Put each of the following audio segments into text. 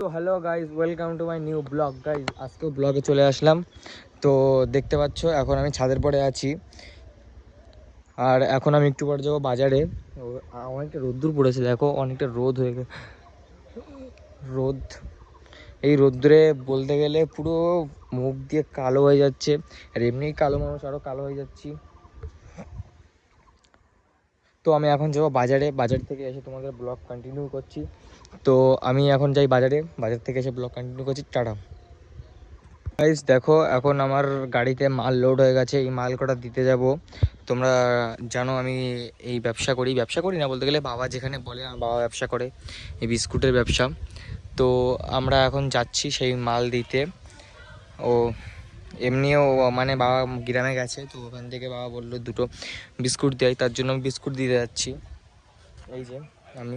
তো hello guys, welcome to my new blog guys. আজকেও ব্লগে চলে আসলাম। তো দেখতে পাচ্ছ এখন আমি ছাদের পরে আছি, আর এখন আমি একটু পরে যাবো বাজারে। অনেকটা রোদ্দুর পড়েছে, দেখো অনেকটা রোদ হয়ে গেছে। রোদ, এই রোদ্দুরে বলতে গেলে পুরো মুখ দিয়ে কালো হয়ে যাচ্ছে, আর এমনি কালো মানুষ আরও কালো হয়ে যাচ্ছি। তো আমি এখন যাবো বাজারে, বাজার থেকে এসে তোমাদের ব্লগ কন্টিনিউ করছি। তো আমি এখন যাই বাজারে, বাজার থেকে এসে ব্লগ কন্টিনিউ করছি। Tata guys. দেখো এখন আমার গাড়িতে মাল লোড হয়ে গেছে, এই মাল কটা দিতে যাব। তোমরা জানো আমি এই ব্যবসা করি না বলতে গেলে, বাবা যেখানে বলে আমার বাবা ব্যবসা করে, এই বিস্কুটের ব্যবসা। তো আমরা এখন যাচ্ছি সেই মাল দিতে। ও এমনিও মানে বাবা গ্রামে গেছে, তো ওখান থেকে বাবা বললো দুটো বিস্কুট দেয়, তার জন্য আমি বিস্কুট দিতে যাচ্ছি। এই যে আমি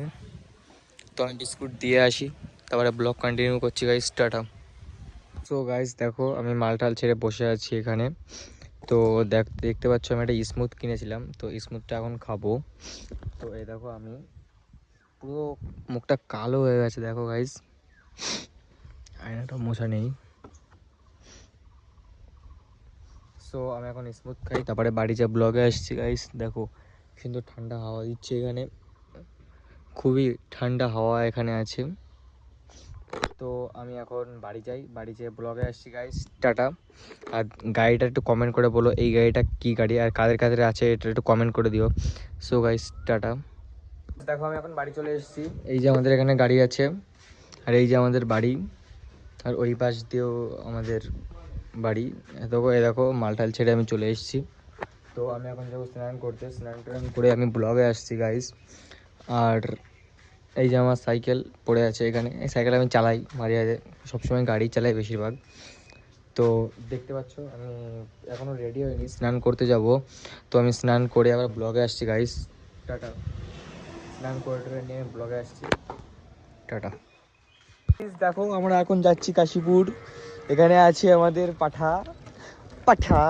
বিস্কুট দিয়ে আসি, তারপরে ব্লগ কন্টিনিউ করছি গাইস। টাটা। সো গাইস দেখো আমি মালটাল ছেড়ে বসে আছি এখানে। তো দেখতে পাচ্ছ আমি একটা স্মুথ কিনেছিলাম, তো স্মুথটা এখন খাবো। তো এই দেখো আমি পুরো মুখটা কালো হয়ে গেছে, দেখো গাইস, আয়নাটা মোছা নেই। সো আমি এখন স্মুথ খাই, তারপরে বাড়ি যা ব্লগে আসছি গাইস। দেখো কিন্তু ঠান্ডা হাওয়া দিচ্ছে এখানে, খুবই ঠান্ডা হাওয়া এখানে আছে। তো আমি এখন বাড়ি যাই, বাড়ি যেয়ে ব্লগে আসছি গাইস। টাটা। আর গাড়িটা একটু কমেন্ট করে বলো এই গাড়িটা কি গাড়ি আর কাদের কাদের আছে, এটা একটু কমেন্ট করে দিও। So guys tata. দেখো আমি এখন বাড়ি চলে এসেছি, এই যে আমাদের এখানে গাড়ি আছে, আর এই যে আমাদের বাড়ি, আর ওই পাশ দিয়েও আমাদের বাড়ি। এ দেখো মালটাল ছেড়ে আমি চলে এসেছি। তো আমি এখন যাবো স্নান করতে, স্নান টান করে আমি ব্লগে আসছি গাইস। আর এই যে আমার সাইকেল পড়ে আছে এখানে, এই সাইকেল আমি চালাই মাঝে মাঝে, সবসময় গাড়ি চালাই বেশিরভাগ। তো দেখতে পাচ্ছ আমি এখনও রেডি হইনি, স্নান করতে যাব। তো আমি স্নান করে আবার ব্লগে আসছি গাইস। টাটা। স্নান করে নিয়ে ব্লগে আসছি। টাটা। দেখো আমরা এখন যাচ্ছি কাশীপুর, এখানে আছে আমাদের পাঠা পাঠা।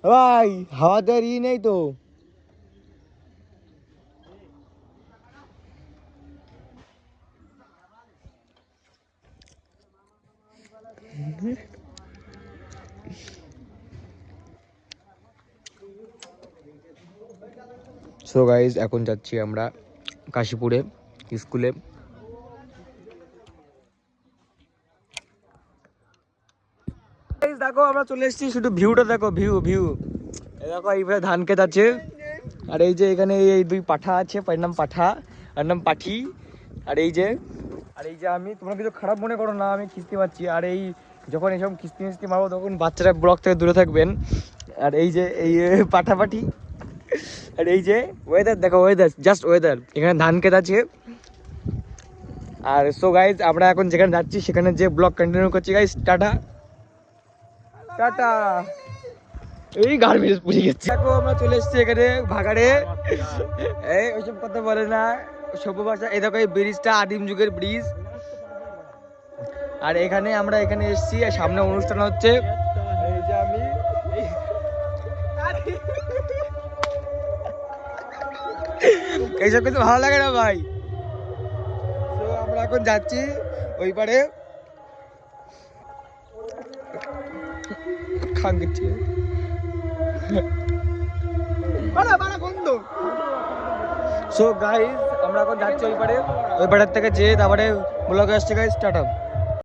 ভাই হাওয়াতে ই নেই তো। সো গাইজ এখন যাচ্ছি আমরা কাশীপুরে স্কুলে। দেখো আমরা চলে এসেছি, শুধু ভিউটা দেখো, ভিউ ভিউ। দেখো এইভাবে ধান ক্ষেত আছে, আর এই যে এখানে এই দুই পাঠা আছে, এর নাম পাঠা আর নাম পাঠি। আর এই যে আমি, তোমরা কিছু খারাপ মনে করো না, আমি খিস্তি মারছি। আর এই যখন এইসব খিস্তি মিস্তি মারবো তখন বাচ্চারা ব্লক থেকে দূরে থাকবেন। আর এই যে এই পাঠা পাঠি, আর এই যে ওয়েদার দেখো, ওয়েদার জাস্ট ওয়েদার, এখানে ধান ক্ষেত আছে। আর সো গাইজ আমরা এখন যেখানে যাচ্ছি সেখানে যে ব্লগ কন্টিনিউ করছি গাইজ। Tata tata. এই গার্মেন্টস পুড়ে গেছে। দেখো আমরা চলে এসেছি এখানে ভাগাড়ে, এই ওইসব কথা বলে না, সভ্য ভাষা। এই দেখো এই ব্রিজটা আদিম যুগের ব্রিজ। আর এখানে আমরা এখানে এসেছি, আর সামনে অনুষ্ঠান হচ্ছে। এই যে আমি এইসব কিন্তু ভালো লাগে না ভাই। তো আমরা এখন যাচ্ছি ওই পারে খাঙ্গছি। সো গাইস আমরা এখন যাচ্ছি ওই পারে, ওই পাড়ের থেকে যেয়ে তারপরে ব্লগে আসছে গাইস। টাটা।